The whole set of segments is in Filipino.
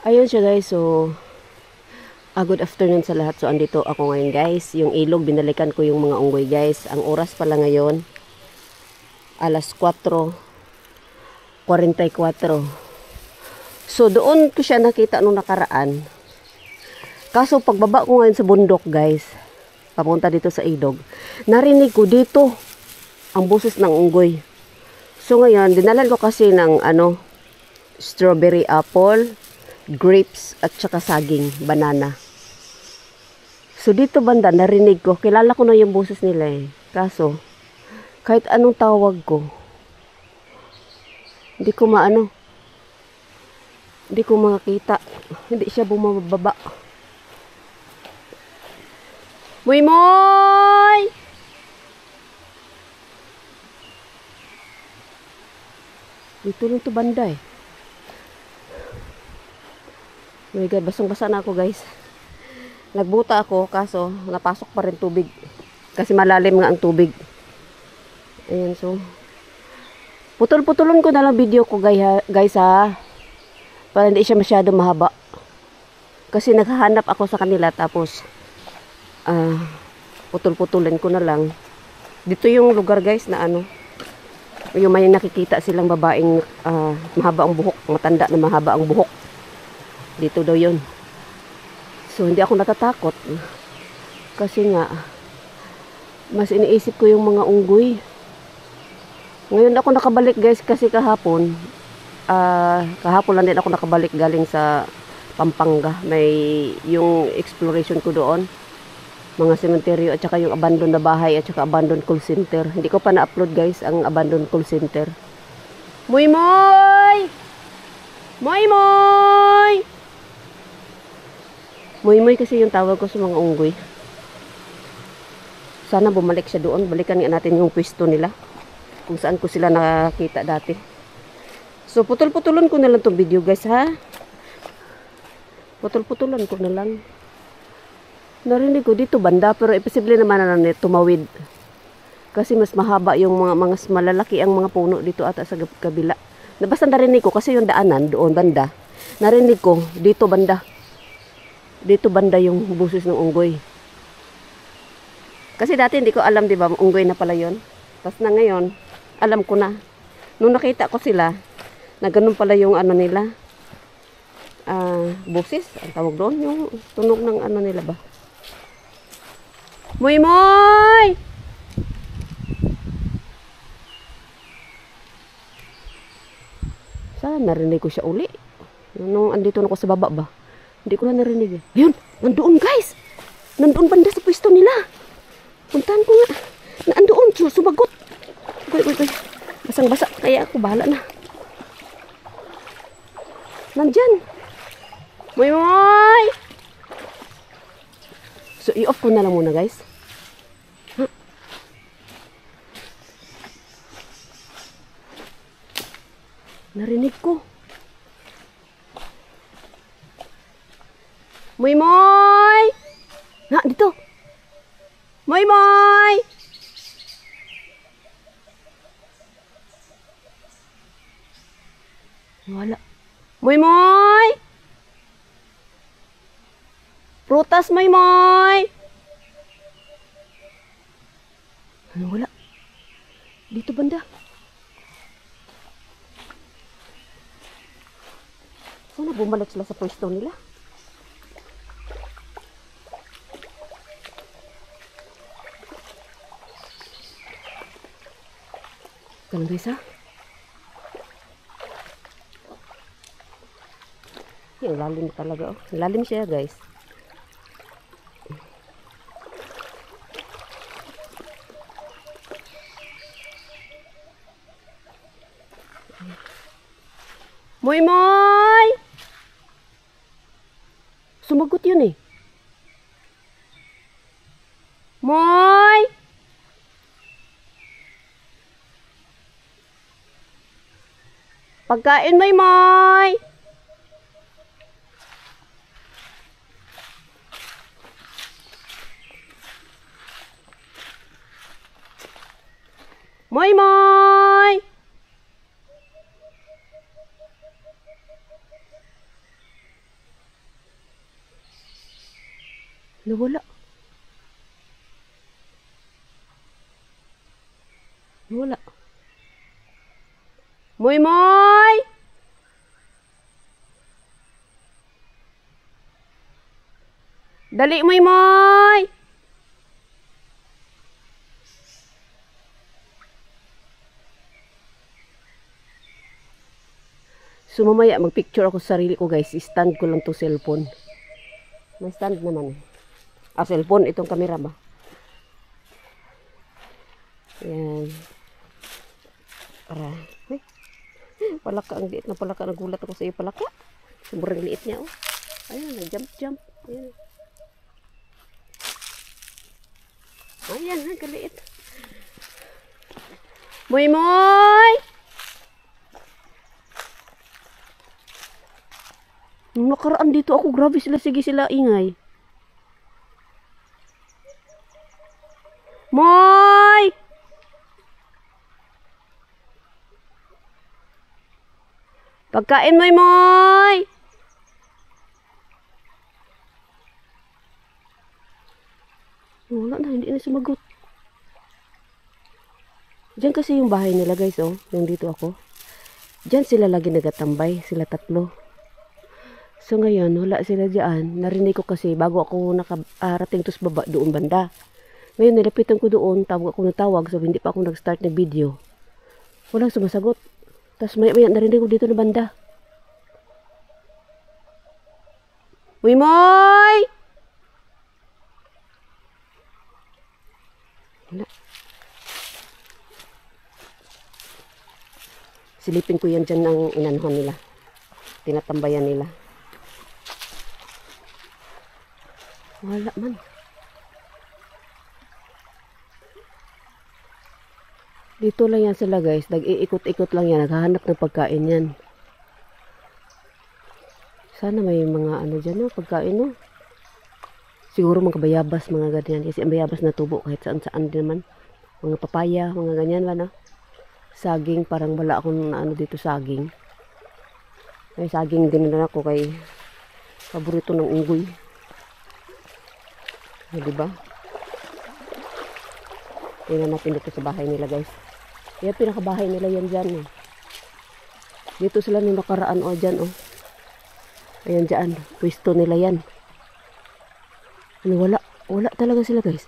Ayun siya guys, so good afternoon sa lahat. So andito ako ngayon guys, yung ilog binalikan ko yung mga unggoy guys. Ang oras pala ngayon alas 4:44. So doon ko siya nakita nung nakaraan. Kaso pagbaba ko ngayon sa bundok guys, papunta dito sa ilog, narinig ko dito ang boses ng unggoy. So ngayon dinalan ko kasi ng strawberry apple, grapes at saka saging, banana. So dito banda narinig ko, kilala ko na yung boses nila eh. Kaso kahit anong tawag ko, hindi ko makita. Hindi siya bumababa. Moy moy! Dito lang to banda eh. Oh my God, basang-basa na ako guys. Nagbuta ako kaso napasok pa rin tubig. Kasi malalim nga ang tubig. Ayan, so putol-putulon ko na lang video ko guys ha. Para hindi siya masyado mahaba. Kasi naghahanap ako sa kanila tapos putol-putulin ko na lang. Dito yung lugar guys na yung may nakikita silang babaeng mahaba ang buhok, matanda na mahaba ang buhok. Dito daw yun. So hindi ako natatakot kasi nga mas iniisip ko yung mga unggoy. Ngayon ako nakabalik guys kasi kahapon lang din ako nakabalik galing sa Pampanga. May yung exploration ko doon, mga sementeryo at saka yung abandoned na bahay at saka abandoned call center. Hindi ko pa na-upload guys ang abandoned call center. Moy moy! Moy moy! Moy moy kasi yung tawag ko sa mga unggoy. Sana bumalik siya doon. Balikan nga natin yung pwesto nila, kung saan ko sila nakakita dati. So putol-putulon ko na lang tong video guys ha. Putol-putulan ko na lang. Narinig ko dito banda pero imposible naman na tumawid. Kasi mas mahaba yung mga malalaki ang mga puno dito ata sa kabila. Basta narinig ko kasi yung daanan doon banda. Narinig ko dito banda. Dito banda yung boses ng unggoy. Kasi dati hindi ko alam, di ba, unggoy na pala yun. Tapos na ngayon, alam ko na. Nung nakita ko sila, na ganun pala yung nila. Boses, ang tawag doon, yung tunog ng nila ba. Moy moy! Saan narinig ko siya uli? Nung andito na ko sa baba ba? Hindi ko na narinig eh. Yun, nandoon guys. Nandoon banda sa pwesto nila. Puntahan ko nga. Nandoon, sumagot. Goy. Basang-basa. Kaya ako bahala na. Nandyan. Moy moy! So, i-off ko na lang muna guys. Ha? Narinig ko. Moy moy! Na, dito. Moy moy! Wala. Moy moy! Prutas moy moy! Wala. Dito banda. Sana bumalik sila sa pwesto nila. Ganun guys ha. Yung lalim talaga oh. Lalim siya guys. Moy moy! Sumagot yun eh. Moy! Pagkain moy moy! Moy moy! Nawala. Nawala. Moy Moy! Dali Moy Moy! So mamaya magpicture ako sa sarili ko guys. Stand ko lang to cellphone. May stand naman eh. Cellphone. Itong camera ba? Yan. Para. Ay. Palaka. Ang liit na palaka. Nagulat ako sa iyo palaka. Sobrang liit niya oh. Ayun. Nag-jump. Ayun. Ayan. Kaliit. Moy Moy! Nung nakaraan dito ako, grabe sila, sige sila ingay. Moy! Pagkain Moy Moy! Wala na, hindi na sumagot. Diyan kasi yung bahay nila guys, oh. Yung dito ako. Diyan sila lagi nagatambay, sila tatlo. So ngayon, wala sila dyan. Narinig ko kasi bago ako nakarating to sa baba doon banda. Ngayon, nilapitan ko doon, tawag ako ng tawag. So hindi pa ako nag-start ng video. Walang sumasagot. Tapos maya narinig ko dito na banda. Uy, Moy! Wala. Silipin ko yan dyan ng inanuhan nila. Tinatambayan nila. Wala man. Dito lang yan sila guys. Nag-iikot-ikot lang yan. Naghahanap ng pagkain yan. Sana may mga ano dyan no, pagkain no. Siguro mga bayabas, mga ganyan. Kasi ang bayabas na tubo kahit saan-saan din naman. Mga papaya, mga ganyan ba no. Saging, parang wala akong ano dito saging. May saging din na ako kay paborito ng unggoy. Diba? Tingnan natin dito sa bahay nila guys. Kaya pinakabahay nila yan dyan eh. Dito sila nung nakaraan o dyan oh. Ayan dyan. Pwesto nila yan. Ano wala? Wala talaga sila guys.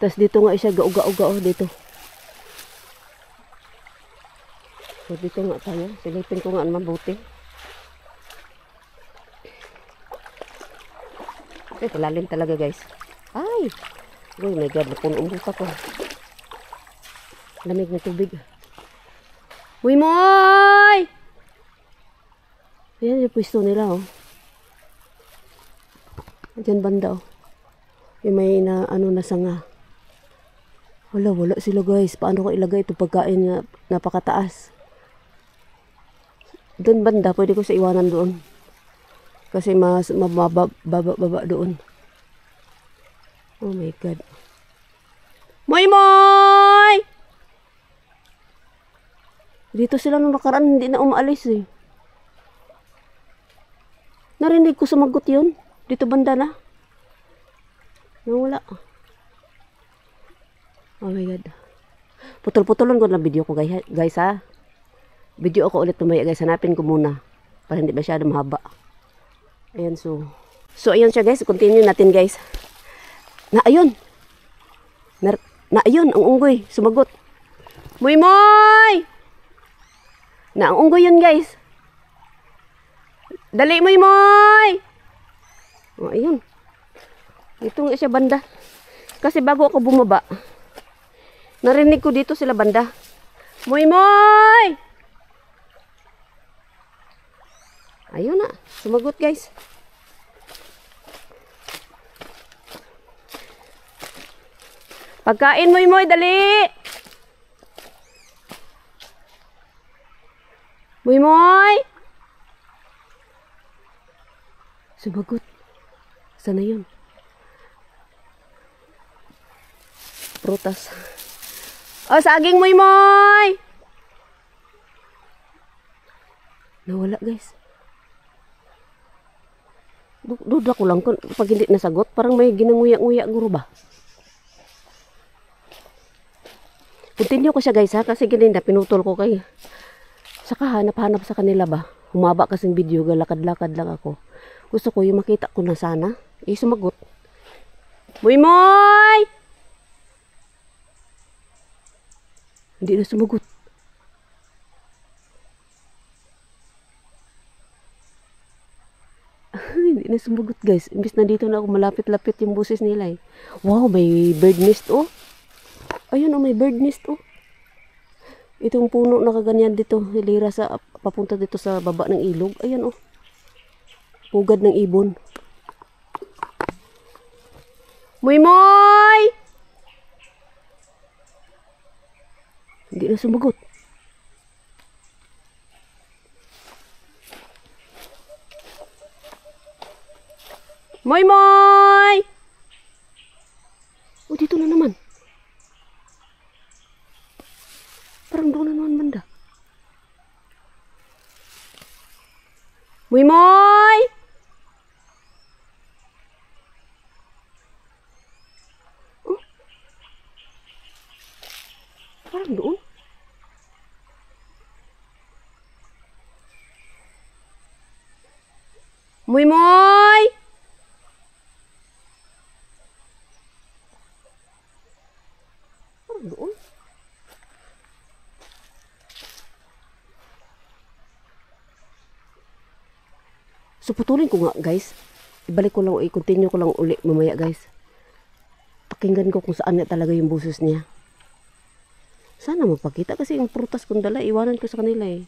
Tapos dito nga siya gauga-uga oh dito. So dito nga tayo. Silipin ko nga naman buti. Lalim talaga guys. Ay! Oh my God, napunong buta ko. Lamig na tubig. Uy, Moy! Ayan yung pwesto nila, oh. Diyan banda, oh. Yung may na, ano, nasanga. Wala sila guys. Paano ko ilagay ito pagkain na napakataas? Doon banda, pwede ko sa iwanan doon. Kasi mas mababa doon. Oh my God. Moy Moy! Dito sila nung nakaraan, hindi na umaalis eh. Narinig ko sumagot yun. Dito banda na. Nawala. Oh my God. Putol-putulon ko na video ko guys ha. Video ako ulit tumaya guys. Hanapin ko muna. Para hindi masyado mahaba. Ayan so. So ayan siya guys. Continue natin guys. Na ayun. Na ayun ang unggoy. Sumagot. Moy Moy! Na ang unggoy yun guys. Dali Moy Moy! Oh ayun. Dito nga siya banda. Kasi bago ako bumaba. Narinig ko dito sila banda. Moy Moy! Ayun na. Sumagot guys. Pagkain Moy Moy, dali! Moy Moy! Sumagot. Sana yun? Prutas. Oh, saging Moy Moy! Nawala guys. Duda ko lang kung pag hindi nasagot, parang may ginanguya-nguya guro ba? Continue ko siya guys ha, kasi ganun na pinutol ko kayo. Saka hanap-hanap sa kanila ba? Humaba kasing video, galakad-lakad lang ako. Gusto ko yung makita ko na sana. Sumagot. Moy Moy! Hindi na sumagot. Hindi na sumagot guys. Imbis na dito na ako malapit-lapit yung buses nila eh. Wow, may bird nest oh. Ayun oh, may bird nest oh. Itong puno na kaganyan dito, hilira sa papunta dito sa baba ng ilog. Ayan oh. Pugad ng ibon. Moy Moy! Hindi na sumagot. Moy Moy! Oh, dito na naman. Parang doon na naman banda. Moy Moy! Oh. Parang doon. Moy Moy! Parang doon. So putulin ko nga guys. Ibalik ko lang, i-continue ko lang uli mamaya guys. Pakinggan ko kung saan na talaga yung boses niya. Sana magpakita kasi yung prutas kong dala, iwanan ko sa kanila eh.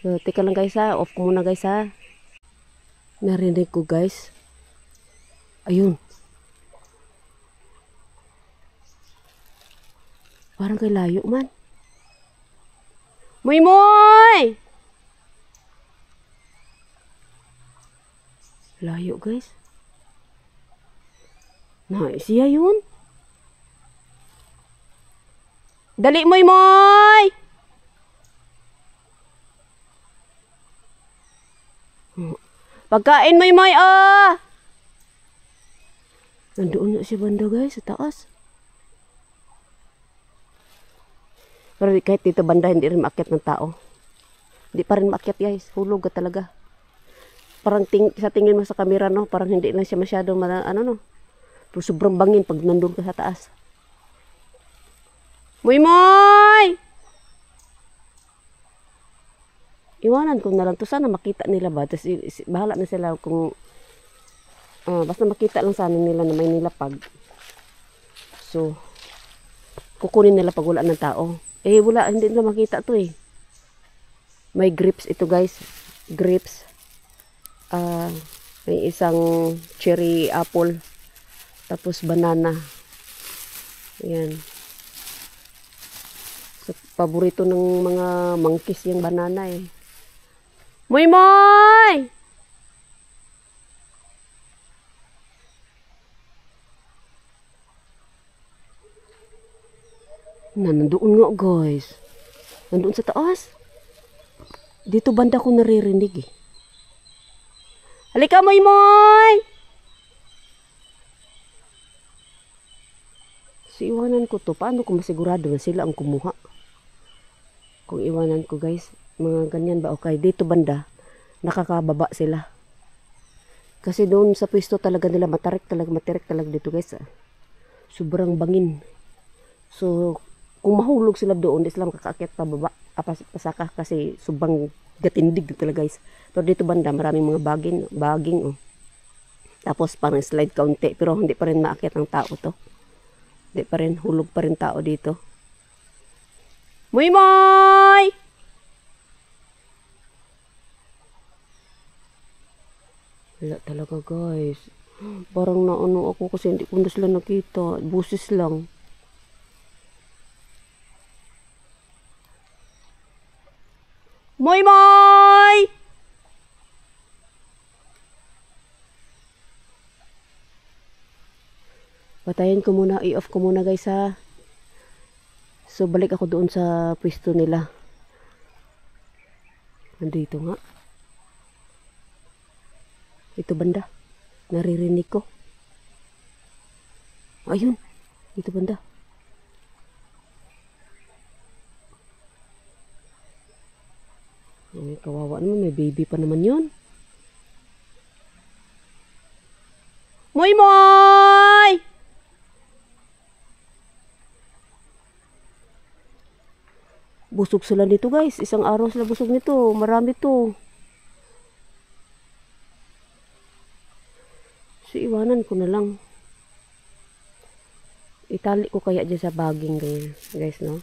So, teka lang guys ha, off ko muna guys ha. Narinig ko guys. Ayun. Parang kay layo man. Moy Moy! Layo guys. Siya yun. Dali Moy Moy! Pagkain Moy Moy ah! Nandoon na si banda guys sa taas. Pero kahit dito banda hindi rin maakyat ng tao. Hindi pa rin maakyat guys. Hulog ka talaga. Parang sa tingin mo sa camera no, parang hindi na siya masyado ano no. Pero sobrang bangin pag nandun ka sa taas. Moy Moy! Iwanan ko na lang to, sana makita nila ba. Tapos bahala na sila kung basta makita lang sana nila na may nilapag. So kukunin nila pag wala ng tao. Wala, hindi nila makita to eh. May grapes ito guys. Grapes. May isang cherry apple. Tapos banana. Ayan. So, paborito ng mga monkeys yung banana eh. Moy Moy! Nandoon nga guys. Nandoon sa taas. Dito banda ko naririnig eh. Halika Moy Moy! So iwanan ko to. Paano ko masigurado na sila ang kumuha? Kung iwanan ko guys. Mga ganyan ba? Okay. Dito banda. Nakakababa sila. Kasi doon sa pwesto talaga nila matirik talaga dito guys. Sobrang bangin. So kung mahulog sila doon, di sila makakakit pababa. Pasaka kasi sobrang gatindig talaga guys. Pero dito banda maraming mga baging oh. Tapos parang slide kaunti. Pero hindi pa rin maakyat ang tao to. Hindi pa rin, hulog pa rin tao dito. Moy Moy! Wala talaga guys. Parang naano ako kasi hindi ko na sila nakita. Busis lang. Moy Moy! Patayin ko muna, i-off ko muna guys ha. So balik ako doon sa pwesto nila. Nandito nga. Ito banda. Naririnig ko. Ayun. Ito banda. Ay, kawawa naman. May baby pa naman yun. Moy moy! Busog sila dito guys. Isang araw sila busog nito. Marami to. So, iwanan ko na lang. Itali ko kaya dyan sa baging guys, no?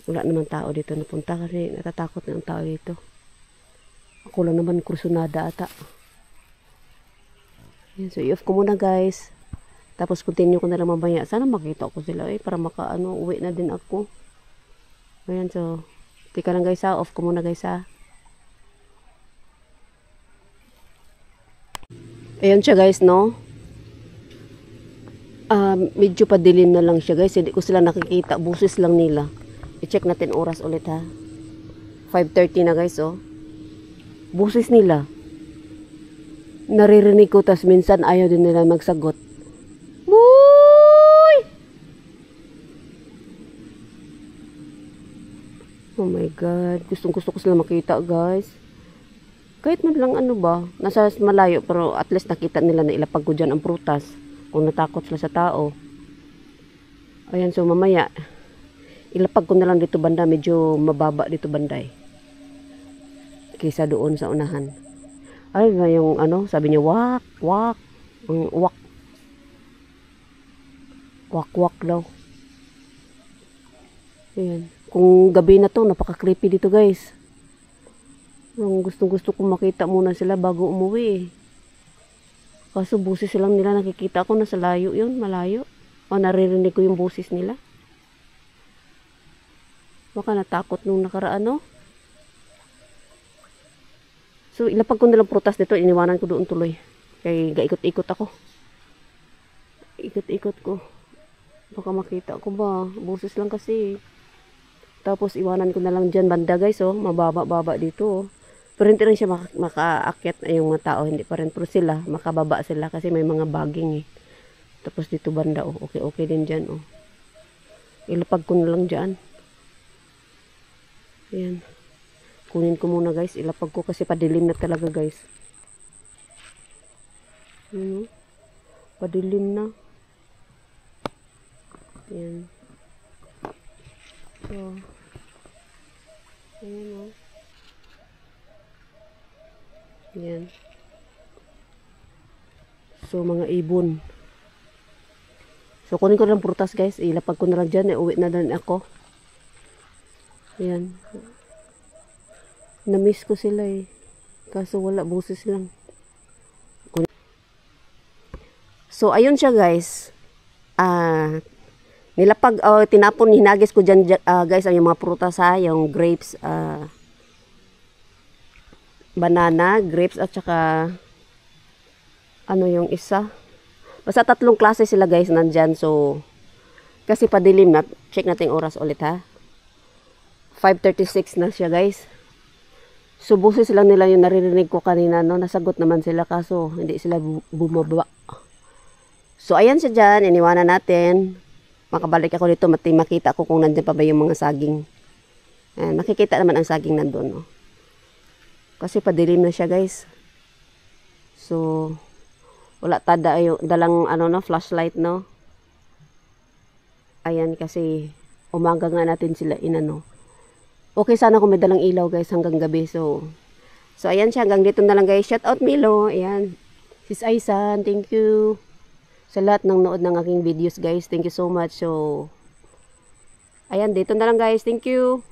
Wala naman tao dito napunta kasi natatakot na ang tao dito. Ako lang naman kursunada ata. Yan, so, i-off ko muna guys. Tapos continue ko na lang mamaya. Sana makita ko sila para makaano, uwi na din ako. Ayan, so, tika lang guys ha. Off ko muna guys ha. Ayan siya guys, no? Medyo padilim na lang siya guys. Hindi ko sila nakikita. Busis lang nila. I-check natin oras ulit ha. 5:30 na guys, oh. Busis nila. Naririnig ko, tas minsan ayaw din nila magsagot. Boy! Oh my God. Gustong gusto ko sila makita guys. Kahit man lang ano ba, nasa malayo pero at least nakita nila na ilapag ko dyan ang prutas kung natakot sila sa tao. Ayan, so mamaya ilapag ko na lang dito banda, medyo mababa dito banday kaysa doon sa unahan. Ay, yung ano, sabi niya wak, wak, wak, wak, wak daw. Ayan, kung gabi na to, napaka-creepy dito guys. Yung gusto ko makita muna sila bago umuwi. Kaso busis lang nila nakikita ko nasa layo yun, malayo. O naririnig ko yung busis nila. Baka natakot nung nakaraan, no? So ilapag ko nilang prutas dito, iniwanan ko doon tuloy. Kaya gaikot-ikot ako. Ikot-ikot ko. Baka makita ko ba, busis lang kasi. Tapos iwanan ko na lang dyan banda guys, oh. Mababa-baba dito, oh. Pero hindi rin siya makaakyat yung mga tao. Hindi pa rin. Pero sila, makababa sila kasi may mga baging eh. Tapos dito banda, oh. Okay din dyan, oh. Ilapag ko na lang dyan. Ayan. Kunin ko muna guys. Ilapag ko kasi padilim na talaga guys. Padilim na. Ayan. So. Ayan, oh. Yan. So, mga ibon. So, kunin ko lang prutas, guys. Ilapag ko na lang dyan. Uwi na din ako. Yan. Na-miss ko sila eh. Kaso wala. Busis lang. So, ayun siya, guys. Nilapag, tinapon, hinagis ko dyan, guys, ang yung mga prutas, ha. Yung grapes, banana, grapes at saka ano yung isa. Basta 3 klase sila guys nandyan. So kasi padilim na. Check natin oras ulit ha. 5:36 na siya guys. So busis lang nila yung naririnig ko kanina, no. Nasagot naman sila kaso hindi sila bumaba. So ayan siya dyan. Iniwanan natin. Makabalik ako dito. Makita ko kung nandyan pa ba yung mga saging. Ayan, makikita naman ang saging nandun, no. Kasi padilim na siya guys. So wala tada yung dalang ano no, flashlight no. Ayan kasi umaga nga natin sila inano. Okay sana kung may dalang ilaw guys hanggang gabi. So ayan siya, hanggang dito na lang guys. Shout out Milo. Ayan. Sis Aisan, thank you sa lahat ng nood ng aking videos guys. Thank you so much. So ayan, dito na lang guys. Thank you.